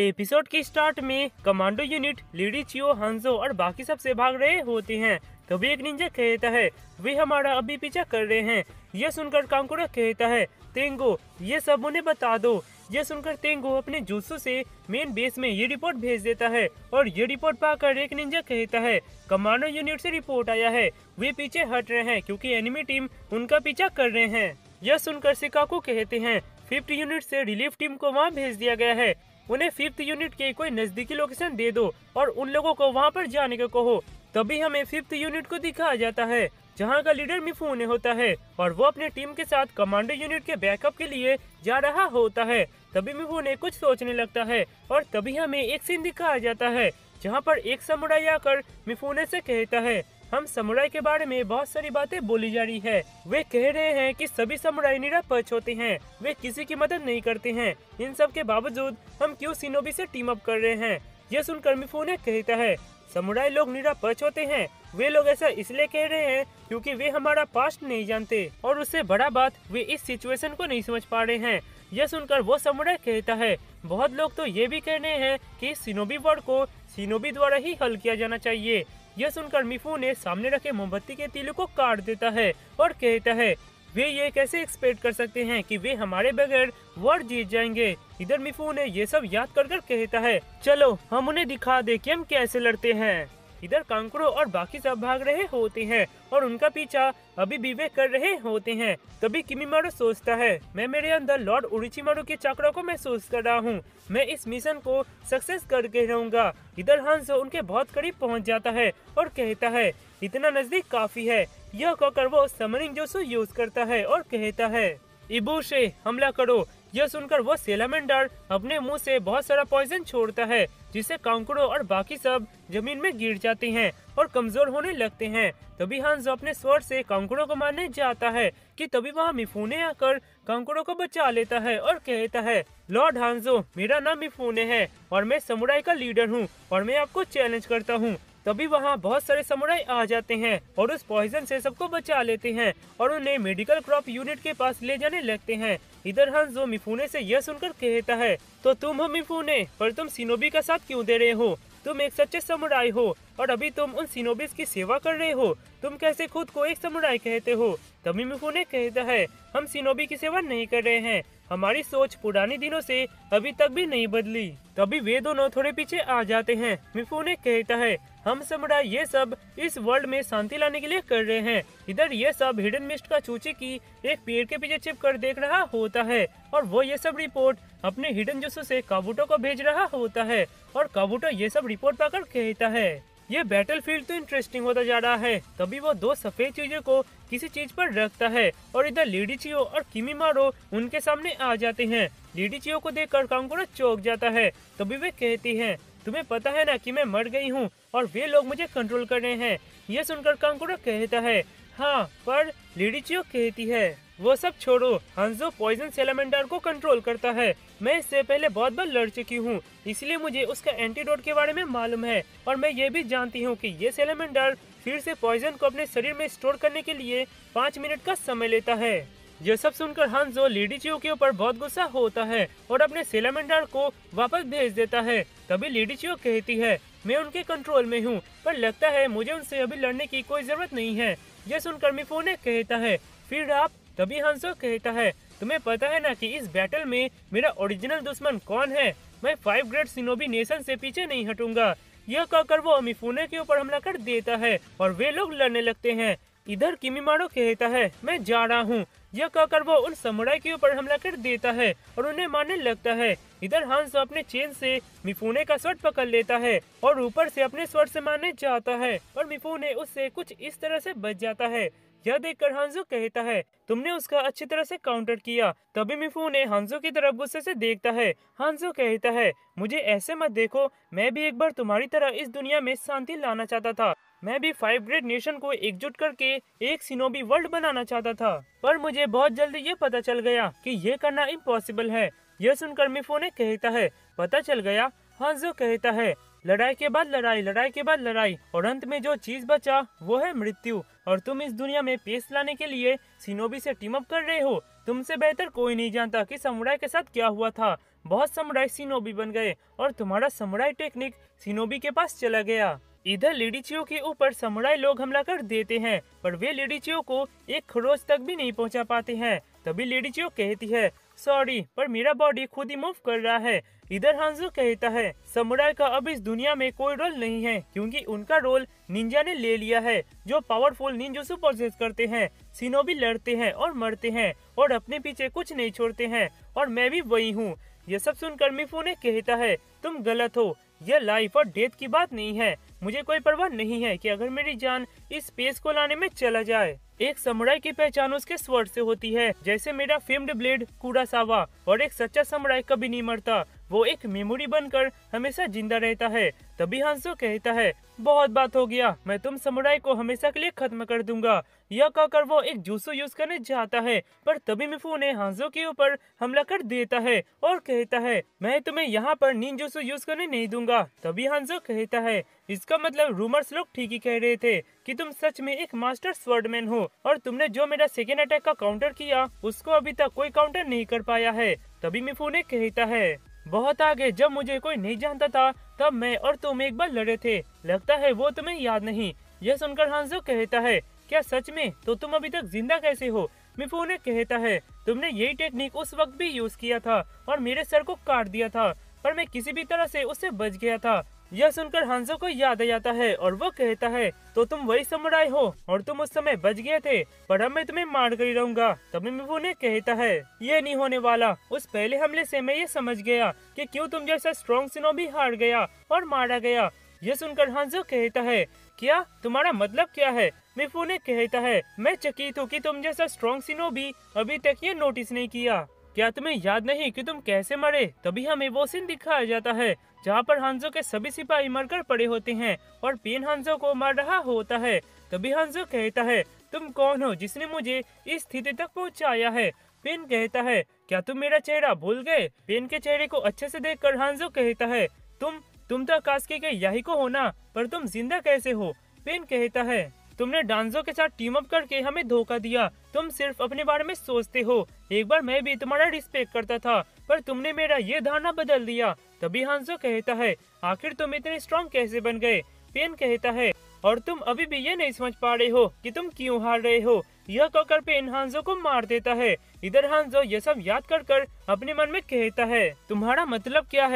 Episode के start में commando unit लीडी चियो हांजो और बाकी सब से भाग रहे होते हैं। तभी एक निंजा कहता है वे हमारा अभी पीछा कर रहे हैं। यह सुनकर कांकुरा कहता है तेंगो ये सब उन्हें बता दो। यह सुनकर तेंगो अपने जुत्सु से मेन बेस में ये रिपोर्ट भेज देता है और ये रिपोर्ट पाकर एक निंजा कहता है कमांडो यूनिट से रिपोर्ट आया है, वे पीछे हट रहे हैं क्योंकि एनिमी टीम उनका पीछा कर रहे हैं। यह सुनकर शिकाको कहते हैं 5th यूनिट से रिलीफ टीम को वहाँ भेज दिया गया है, उन्हें 5th यूनिट के कोई नजदीकी लोकेशन दे दो और उन लोगों को वहाँ पर जाने को कहो। तभी हमें 5th यूनिट को दिखाया जाता है जहाँ का लीडर मिफूने होता है और वो अपने टीम के साथ कमांडो यूनिट के बैकअप के लिए जा रहा होता है। तभी मिफूने कुछ सोचने लगता है और तभी हमें एक सीन दिखाया जाता है जहाँ पर एक समुराई आकर मिफूने से कहता है हम समुराई के बारे में बहुत सारी बातें बोली जा रही है। वे कह रहे हैं कि सभी समुराई निरपक्ष होते हैं, वे किसी की मदद नहीं करते हैं। इन सब के बावजूद हम क्यों शिनोबी से टीम अप कर रहे हैं। यह सुनकर मिफूने कहता है समुराई लोग निरपक्ष होते हैं, वे लोग ऐसा इसलिए कह रहे हैं क्योंकि वे हमारा पास्ट नहीं जानते और उससे बड़ा बात वे इस सिचुएशन को नहीं समझ पा रहे हैं। यह सुनकर वो समुराई कहता है बहुत लोग तो ये भी कह रहे हैं कि शिनोबी वर्ड को शिनोबी द्वारा ही हल किया जाना चाहिए। यह सुनकर मिफूने सामने रखे मोमबत्ती के तीलों को काट देता है और कहता है वे ये कैसे एक्सपेक्ट कर सकते हैं कि वे हमारे बगैर वर्ड जीत जाएंगे। इधर मिफूने ये सब याद कर कहता है चलो हम उन्हें दिखा दे कि हम कैसे लड़ते हैं। इधर कांकुरो और बाकी सब भाग रहे होते हैं और उनका पीछा अभी भी वे कर रहे होते हैं। तभी किमिमारू सोचता है मैं मेरे अंदर लॉर्ड उरोचिमारू के चक्रों को महसूस कर रहा हूँ, मैं इस मिशन को सक्सेस करके रहूंगा। इधर हांजो उनके बहुत करीब पहुँच जाता है और कहता है इतना नजदीक काफी है। यह कहकर वो समरिंग जोशु यूज करता है और कहता है इबुशे हमला करो। यह सुनकर वो सेलामेंडर अपने मुंह से बहुत सारा पॉइजन छोड़ता है जिससे कांकुरो और बाकी सब जमीन में गिर जाते हैं और कमजोर होने लगते हैं। तभी हांजो अपने स्वord से कांकुरो को मारने जाता है कि तभी वहाँ मिफूने आकर कांकुरो को बचा लेता है और कहता है लॉर्ड हांजो मेरा नाम मिफूने है और मैं समुराई का लीडर हूँ और मैं आपको चैलेंज करता हूँ। तभी वहाँ बहुत सारे समुराई आ जाते हैं और उस पॉइजन से सबको बचा लेते हैं और उन्हें मेडिकल क्रॉप यूनिट के पास ले जाने लगते हैं। इधर हांजो मिफूने से यह सुनकर कहता है तो तुम हो मिफूने, पर तुम शिनोबी का साथ क्यों दे रहे हो? तुम एक सच्चे समुराई हो और अभी तुम उन शिनोबीज की सेवा कर रहे हो, तुम कैसे खुद को एक समुराई कहते हो? तभी मिफूने कहता है हम शिनोबी की सेवा नहीं कर रहे हैं, हमारी सोच पुराने दिनों से अभी तक भी नहीं बदली। तभी वे दोनों थोड़े पीछे आ जाते हैं। मिफूने कहता है हम समुराई ये सब इस वर्ल्ड में शांति लाने के लिए कर रहे हैं। इधर ये सब हिडन मिस्ट का चूची की एक पेड़ के पीछे छिप कर देख रहा होता है और वो ये सब रिपोर्ट अपने हिडन जुत्सु से काबुटो को भेज रहा होता है और काबुटो ये सब रिपोर्ट पाकर कहता है ये बैटलफील्ड तो इंटरेस्टिंग होता जा रहा है। तभी वो दो सफेद चीजों को किसी चीज पर रखता है और इधर लीडी चियो और किमिमारो उनके सामने आ जाते हैं। लीडी चियो को देखकर कांकुरो चौंक जाता है। तभी वे कहती हैं तुम्हें पता है ना कि मैं मर गई हूँ और वे लोग मुझे कंट्रोल कर रहे हैं। यह सुनकर कांकुरो कहता है हाँ, पर लीडी चियो कहती है वो सब छोड़ो, हांजो पॉइजन सेलामेंडर को कंट्रोल करता है, मैं इससे पहले बहुत बार लड़ चुकी हूँ इसलिए मुझे उसका एंटीडोट के बारे में मालूम है और मैं ये भी जानती हूँ कि ये सेलामेंडर फिर से पॉइजन को अपने शरीर में स्टोर करने के लिए 5 मिनट का समय लेता है। यह सब सुनकर हांजो लीडी चियो के ऊपर बहुत गुस्सा होता है और अपने सेलामेंडर को वापस भेज देता है। तभी लीडी चियो कहती है मैं उनके कंट्रोल में हूँ, पर लगता है मुझे उनसे अभी लड़ने की कोई जरूरत नहीं है। यह सुनकर मिफूने कहता है फिर आप? तभी हांजो कहता है तुम्हें पता है ना कि इस बैटल में मेरा ओरिजिनल दुश्मन कौन है, मैं 5 ग्रेट शिनोबी नेशन से पीछे नहीं हटूंगा। यह कहकर वो मिफूने के ऊपर हमला कर देता है और वे लोग लड़ने लगते हैं। इधर किमिमारो कहता है मैं जा रहा हूँ। यह कहकर वो उन समुराई के ऊपर हमला कर देता है और उन्हें मारने लगता है। इधर हांजो अपने चेन से मिफूने का स्वord पकड़ लेता है और ऊपर से अपने स्वord से मारने जाता है, पर मिफूने उससे कुछ इस तरह से बच जाता है। यह देखकर हांजो कहता है तुमने उसका अच्छी तरह से काउंटर किया। तभी मिफूने हांजो की तरफ गुस्से से देखता है। हांजो कहता है मुझे ऐसे मत देखो, मैं भी एक बार तुम्हारी तरह इस दुनिया में शांति लाना चाहता था, मैं भी 5 ग्रेट नेशन को एकजुट करके एक शिनोबी वर्ल्ड बनाना चाहता था, पर मुझे बहुत जल्दी ये पता चल गया कि ये करना इम्पॉसिबल है। यह सुनकर मिफूने कहता है पता चल गया? हांजो कहता है लड़ाई के बाद लड़ाई, लड़ाई के बाद लड़ाई और अंत में जो चीज बचा वो है मृत्यु, और तुम इस दुनिया में पेश लाने के लिए शिनोबी से टीम अप कर रहे हो। तुमसे बेहतर कोई नहीं जानता कि समुराई के साथ क्या हुआ था। बहुत समुराई शिनोबी बन गए और तुम्हारा समुराई टेक्निक शिनोबी के पास चला गया। इधर लेडी चियो के ऊपर समुराई लोग हमला कर देते हैं, पर वे लेडी चियो को एक खरोच तक भी नहीं पहुंचा पाते हैं। तभी लेडी चियो कहती है, सॉरी पर मेरा बॉडी खुद ही मूव कर रहा है। इधर हांजो कहता है, समुराई का अब इस दुनिया में कोई रोल नहीं है, क्योंकि उनका रोल निंजा ने ले लिया है, जो पावरफुल निंजुत्सु प्रोसेस करते हैं, शिनोबी लड़ते हैं और मरते हैं और अपने पीछे कुछ नहीं छोड़ते हैं, और मैं भी वही हूँ। यह सब सुनकर मिफुने कहता है, तुम गलत हो, यह लाइफ और डेथ की बात नहीं है। मुझे कोई परवाह नहीं है कि अगर मेरी जान इस स्पेस को लाने में चला जाए। एक समुराई की पहचान उसके स्वॉर्ड से होती है, जैसे मेरा फेम्ड ब्लेड कुरासावा, और एक सच्चा समुराई कभी नहीं मरता, वो एक मेमोरी बनकर हमेशा जिंदा रहता है। तभी हांजो कहता है, बहुत बात हो गया, मैं तुम समुराई को हमेशा के लिए खत्म कर दूंगा। यह कहकर वो एक जुत्सु यूज करने जाता है, पर तभी मिफुने हांजो के ऊपर हमला कर देता है और कहता है, मैं तुम्हें यहाँ पर निंजुत्सु यूज करने नहीं दूंगा। तभी हांजो कहता है, इसका मतलब रूमर्स लोग ठीक ही कह रहे थे कि तुम सच में एक मास्टर स्वॉर्डमैन हो, और तुमने जो मेरा सेकेंड अटैक का काउंटर किया उसको अभी तक कोई काउंटर नहीं कर पाया है। तभी मिफुने कहता है, बहुत आगे जब मुझे कोई नहीं जानता था तब मैं और तुम एक बार लड़े थे, लगता है वो तुम्हें याद नहीं। यह सुनकर हांजो कहता है, क्या सच में? तो तुम अभी तक जिंदा कैसे हो? मिफुने कहता है, तुमने यही टेक्निक उस वक्त भी यूज किया था और मेरे सर को काट दिया था, पर मैं किसी भी तरह से उससे बच गया था। यह सुनकर हांजो को याद आ जाता है और वो कहता है, तो तुम वही समुराई हो और तुम उस समय बच गए थे, पर अब मैं तुम्हें मार कर ही रहूंगा। तभी मिफुने कहता है, ये नहीं होने वाला, उस पहले हमले से मैं ये समझ गया कि क्यों तुम जैसा स्ट्रॉन्ग शिनोबी हार गया और मारा गया। यह सुनकर हांजो कहता है, क्या तुम्हारा मतलब क्या है? मिफुने कहता है, मैं चकित हूँ कि तुम जैसा स्ट्रॉन्ग शिनोबी अभी तक ये नोटिस नहीं किया। क्या तुम्हें याद नहीं कि तुम कैसे मरे? तभी हमें वो सीन दिखाया जाता है जहाँ पर हांजो के सभी सिपाही मरकर पड़े होते हैं और पेन हांजो को मार रहा होता है। तभी हांजो कहता है, तुम कौन हो जिसने मुझे इस स्थिति तक पहुँचाया है? पेन कहता है, क्या तुम मेरा चेहरा भूल गए? पेन के चेहरे को अच्छे से देखकर हांजो कहता है, तुम तो कास्की के याहिको हो ना, पर तुम जिंदा कैसे हो? पेन कहता है, तुमने डांजो के साथ टीम अप करके हमें धोखा दिया, तुम सिर्फ अपने बारे में सोचते हो। एक बार मैं भी तुम्हारा रिस्पेक्ट करता था, पर तुमने मेरा ये धारणा बदल दिया। तभी हांजो कहता है, आखिर तुम इतने स्ट्रॉन्ग कैसे बन गए? पेन कहता है, और तुम अभी भी ये नहीं समझ पा रहे हो कि तुम क्यों हार रहे हो। यह कहकर पेन हांजो को मार देता है। इधर हांजो यह सब याद कर अपने मन में कहता है, तुम्हारा मतलब क्या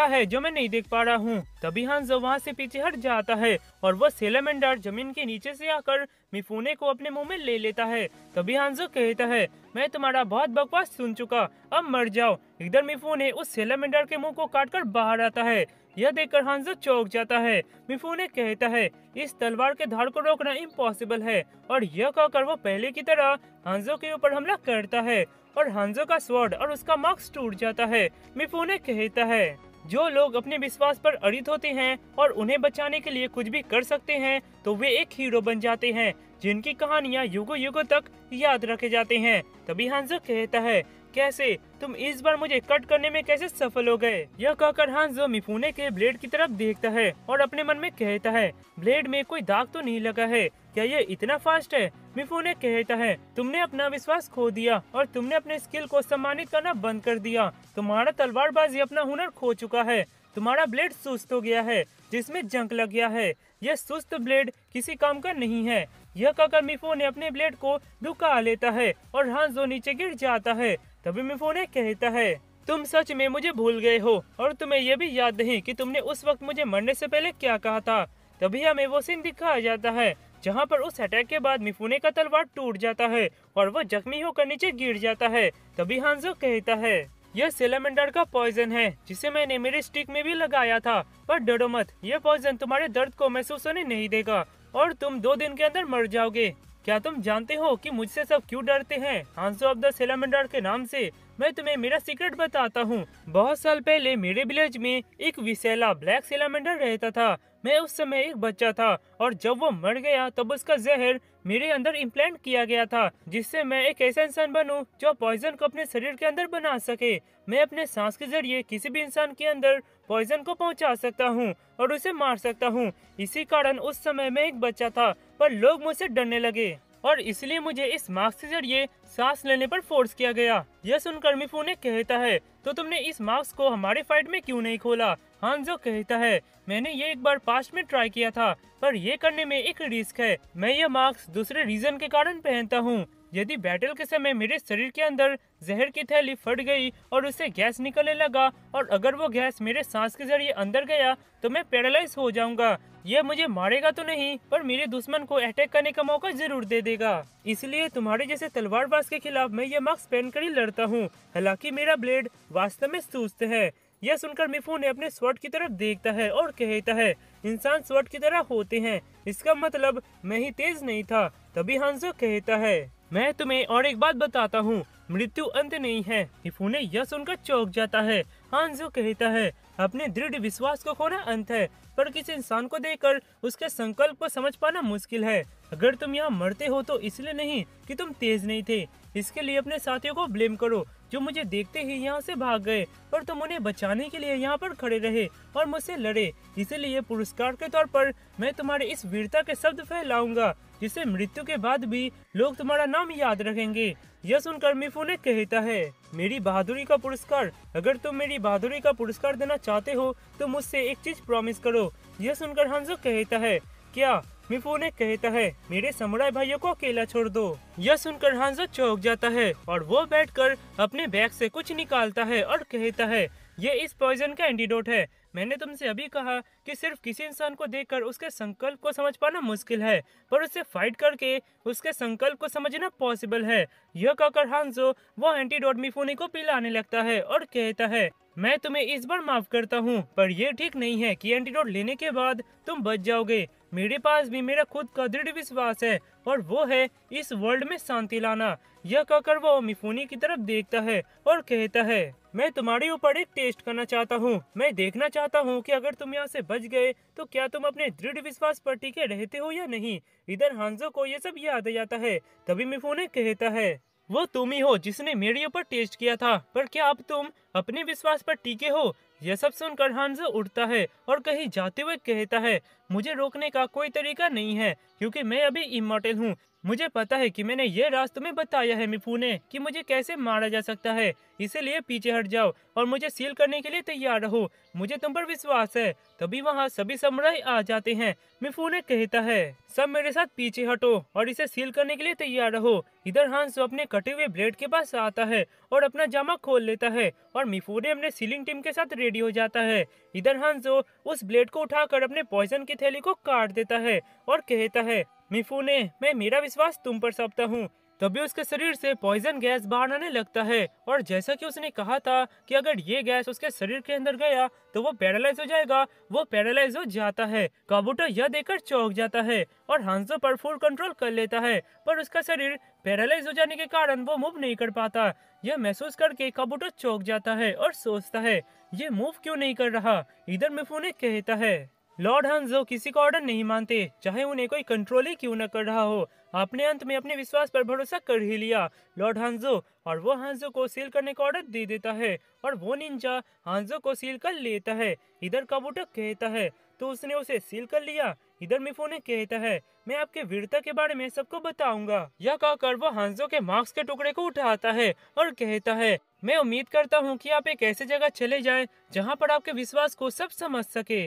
है जो मैं नहीं देख पा रहा हूँ। तभी हांजो वहाँ से पीछे हट जाता है और वह सेलामेंडर जमीन के नीचे से आकर मिफुने को अपने मुंह में ले लेता है। तभी हांजो कहता है, मैं तुम्हारा बहुत बकवास सुन चुका, अब मर जाओ। इधर मिफुने उस सेलामेंडर के मुंह को काटकर बाहर आता है। यह देखकर हांजो चौंक जाता है। मिफुने कहता है, इस तलवार के धार को रोकना इम्पॉसिबल है, और यह कहकर वो पहले की तरह हांजो के ऊपर हमला करता है और हांजो का स्वॉर्ड और उसका मार्क्स टूट जाता है। मिफुने कहता है, जो लोग अपने विश्वास पर अड़ित होते हैं और उन्हें बचाने के लिए कुछ भी कर सकते हैं, तो वे एक हीरो बन जाते हैं, जिनकी कहानियां युगों युगों तक याद रखे जाते हैं। तभी हांजो कहता है, कैसे? तुम इस बार मुझे कट करने में कैसे सफल हो गए? यह कहकर हांजो मिफुने के ब्लेड की तरफ देखता है और अपने मन में कहता है, ब्लेड में कोई दाग तो नहीं लगा है? क्या ये इतना फास्ट है? मिफुने कहता है, तुमने अपना विश्वास खो दिया और तुमने अपने स्किल को सम्मानित करना बंद कर दिया। तुम्हारा तलवारबाजी अपना हुनर खो चुका है। तुम्हारा ब्लेड सुस्त हो गया है, जिसमें जंग लग गया है। यह सुस्त ब्लेड किसी काम का नहीं है। यह कहकर मिफुने अपने ब्लेड को झुका लेता है और हांजो नीचे गिर जाता है। तभी मिफुने कहता है, तुम सच में मुझे भूल गए हो और तुम्हें यह भी याद नहीं कि तुमने उस वक्त मुझे मरने से पहले क्या कहा था। तभी हमें वो सीन दिखाया जाता है जहाँ पर उस अटैक के बाद मिफुने का तलवार टूट जाता है और वो जख्मी होकर नीचे गिर जाता है। तभी हांजो कहता है, यह सेलामेंडर का पॉइजन है, जिसे मैंने मेरे स्टिक में भी लगाया था, पर डरो मत, यह पॉइजन तुम्हारे दर्द को महसूस होने नहीं देगा और तुम 2 दिन के अंदर मर जाओगे। क्या तुम जानते हो कि मुझसे सब क्यों डरते हैं? हांजो ऑफ द सेलामेंडर के नाम से। मैं तुम्हें मेरा सीक्रेट बताता हूँ। बहुत साल पहले मेरे विलेज में एक विशेला ब्लैक सेलामेंडर रहता था। मैं उस समय एक बच्चा था और जब वो मर गया तब उसका जहर मेरे अंदर इम्प्लांट किया गया था, जिससे मैं एक ऐसा इंसान बनूं जो पॉइजन को अपने शरीर के अंदर बना सके। मैं अपने सांस के जरिए किसी भी इंसान के अंदर पॉइजन को पहुंचा सकता हूं और उसे मार सकता हूं। इसी कारण उस समय मैं एक बच्चा था, पर लोग मुझसे डरने लगे। और इसलिए मुझे इस मास्क के जरिए सांस लेने पर फोर्स किया गया। यह सुनकर मिफूने कहता है, तो तुमने इस मास्क को हमारे फाइट में क्यों नहीं खोला? हांजो कहता है, मैंने ये एक बार पास्ट में ट्राई किया था, पर ये करने में एक रिस्क है। मैं ये मास्क दूसरे रीजन के कारण पहनता हूँ। यदि बैटल के समय मेरे शरीर के अंदर जहर की थैली फट गई और उससे गैस निकलने लगा, और अगर वो गैस मेरे सांस के जरिए अंदर गया तो मैं पैरालाइज हो जाऊंगा। यह मुझे मारेगा तो नहीं, पर मेरे दुश्मन को अटैक करने का मौका जरूर दे देगा। इसलिए तुम्हारे जैसे तलवारबाज के खिलाफ मैं ये मास्क पहनकर ही लड़ता हूँ। हालांकि मेरा ब्लेड वास्तव में सुस्त है। यह सुनकर मिफूने अपने स्वॉर्ड की तरफ देखता है और कहता है, इंसान स्वॉर्ड की तरह होते हैं, इसका मतलब मैं ही तेज नहीं था। तभी हांजो कहता है, मैं तुम्हें और एक बात बताता हूँ, मृत्यु अंत नहीं है। मिफूने यह सुनकर चौंक जाता है। हांजो कहता है, अपने दृढ़ विश्वास को खोना अंत है, पर किसी इंसान को देखकर उसके संकल्प को समझ पाना मुश्किल है। अगर तुम यहाँ मरते हो तो इसलिए नहीं कि तुम तेज नहीं थे, इसके लिए अपने साथियों को ब्लेम करो जो मुझे देखते ही यहाँ से भाग गए, पर तुम उन्हें बचाने के लिए यहाँ पर खड़े रहे और मुझसे लड़े। इसीलिए पुरस्कार के तौर पर मैं तुम्हारे इस वीरता के शब्द फैलाऊंगा, जिससे मृत्यु के बाद भी लोग तुम्हारा नाम याद रखेंगे। यह सुनकर मिफूने कहता है, मेरी बहादुरी का पुरस्कार? अगर तुम मेरी बहादुरी का पुरस्कार देना चाहते हो तो मुझसे एक चीज प्रॉमिस करो। यह सुनकर हांजो कहता है, क्या? मिफूने कहता है, मेरे समुराई भाइयों को अकेला छोड़ दो। यह सुनकर हांजो चौंक जाता है और वो बैठकर अपने बैग से कुछ निकालता है और कहता है, ये इस पॉइजन का एंटीडोट है। मैंने तुमसे अभी कहा कि सिर्फ किसी इंसान को देखकर उसके संकल्प को समझ पाना मुश्किल है, पर उससे फाइट करके उसके संकल्प को समझना पॉसिबल है। यह कहकर हांजो वो एंटीडोट मिफूने को पिलाने लगता है और कहता है, मैं तुम्हें इस बार माफ करता हूँ, पर यह ठीक नहीं है कि एंटीडोट लेने के बाद तुम बच जाओगे। मेरे पास भी मेरा खुद का दृढ़ विश्वास है, और वो है इस वर्ल्ड में शांति लाना। यह कहकर वो मिफूने की तरफ देखता है और कहता है, मैं तुम्हारे ऊपर एक टेस्ट करना चाहता हूँ। मैं देखना चाहता हूँ कि अगर तुम यहाँ से बच गए तो क्या तुम अपने दृढ़ विश्वास पर टिके रहते हो या नहीं। इधर हांजो को ये सब याद आ जाता है। तभी मिफूने कहता है, वो तुम ही हो जिसने मेरे ऊपर टेस्ट किया था, पर क्या अब तुम अपने विश्वास पर टिके हो? यह सब सुनकर हांजो उठता है और कहीं जाते हुए कहता है, मुझे रोकने का कोई तरीका नहीं है, क्योंकि मैं अभी इमॉर्टल हूँ। मुझे पता है कि मैंने ये राज तुम्हें बताया है मिफूने कि मुझे कैसे मारा जा सकता है, इसीलिए पीछे हट जाओ और मुझे सील करने के लिए तैयार रहो। मुझे तुम पर विश्वास है। तभी वहाँ सभी समुराई आ जाते हैं। मिफूने कहता है, सब मेरे साथ पीछे हटो और इसे सील करने के लिए तैयार रहो। इधर हांजो अपने कटे हुए ब्लेड के पास आता है और अपना जामा खोल लेता है, और मिफूने अपने सीलिंग टीम के साथ रेडी हो जाता है। इधर हांजो उस ब्लेड को उठाकर अपने पॉइजन की थैली को काट देता है और कहता है, मिफूने, मैं मेरा विश्वास तुम पर सौंपता हूँ। तभी उसके शरीर से पॉइजन गैस बाहर आने लगता है, और जैसा कि उसने कहा था कि अगर ये गैस उसके शरीर के अंदर गया तो वो पैरालाइज हो जाएगा, वो पैरालाइज हो जाता है। काबूटो यह देखकर चौंक जाता है और हांजो पर फुल कंट्रोल कर लेता है, पर उसका शरीर पैरालाइज हो जाने के कारण वो मूव नहीं कर पाता। यह महसूस करके काबूटो चौंक जाता है और सोचता है, ये मूव क्यों नहीं कर रहा। इधर मिफूने कहता है, लॉर्ड हांजो किसी का ऑर्डर नहीं मानते, चाहे उन्हें कोई कंट्रोल ही क्यों न कर रहा हो। आपने अंत में अपने विश्वास पर भरोसा कर ही लिया लॉर्ड हांजो, और वो हांजो को सील करने का ऑर्डर दे देता है और वो निंजा हांजो को सील कर लेता है। इधर काबूटो कहता है, तो उसने उसे सील कर लिया। इधर मिफूने कहता है, मैं आपके वीरता के बारे में सबको बताऊंगा। यह कहकर वो हांजो के मास्क के टुकड़े को उठाता है और कहता है, मैं उम्मीद करता हूँ कि आप एक ऐसी जगह चले जाएं जहाँ पर आपके विश्वास को सब समझ सके।